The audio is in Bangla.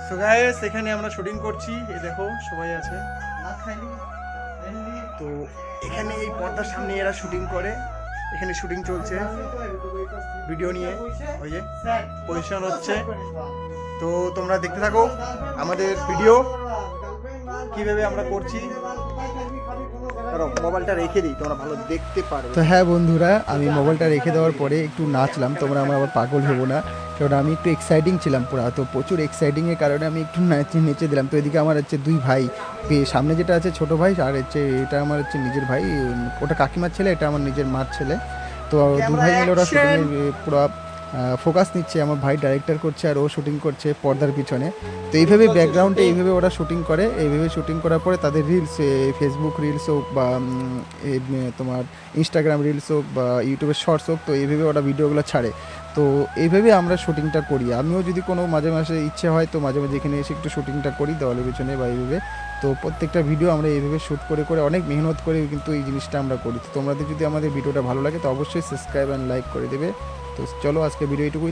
সো গাইস এখানে আমরা শুটিং করছি, এই দেখো সবাই আছে। তো এখানে এই পর্দার সামনে এরা শুটিং করে, এখানে শুটিং চলছে ভিডিও নিয়ে, ওই যে পজিশন হচ্ছে। তো তোমরা দেখতে থাকো আমাদের ভিডিও কিভাবে আমরা করছি। মোবাইলটা রেখে দিই, তোমরা ভালো দেখতে পারো। তো হ্যাঁ বন্ধুরা, আমি মোবাইলটা রেখে দেওয়ার পরে একটু নাচলাম, তোমরা আমার আবার পাগল হবো না, কারণ আমি একটু এক্সাইটিং ছিলাম পুরা। তো প্রচুর এক্সাইটিংয়ের কারণে আমি একটু নেচে দিলাম। তো এদিকে আমার হচ্ছে দুই ভাই, সামনে যেটা আছে ছোট ভাই, আর হচ্ছে এটা আমার হচ্ছে নিজের ভাই, ওটা কাকিমার ছেলে, এটা আমার নিজের মার ছেলে। তো দু ভাই মিলে ওরা শুটিংয়ের পুরো ফোকাস নিচ্ছে, আমার ভাই ডাইরেক্টর করছে আর ও শুটিং করছে পর্দার পিছনে। তো এইভাবে ব্যাকগ্রাউন্ডে এইভাবে ওরা শুটিং করে, এইভাবে শুটিং করার পরে তাদের রিলস, ফেসবুক রিলস হোক বা তোমার ইনস্টাগ্রাম রিলস হোক বা ইউটিউবের শর্টস হোক, তো এইভাবে ওরা ভিডিওগুলো ছাড়ে। তো এইভাবে আমরা শুটিংটা করি। আমিও যদি কোনো মাঝে মাঝে ইচ্ছে হয় তো মাঝে মাঝে এখানে এসে একটু শুটিংটা করি দেওয়ালের পিছনে বা এইভাবে। তো প্রত্যেকটা ভিডিও আমরা এইভাবে শ্যুট করে করে অনেক মেহনত করে কিন্তু এই জিনিসটা আমরা করি। তো তোমাদের যদি আমাদের ভিডিওটা ভালো লাগে তো অবশ্যই সাবস্ক্রাইব অ্যান্ড লাইক করে দেবে। তো চলো আজকে ভিডিও এইটুকুই।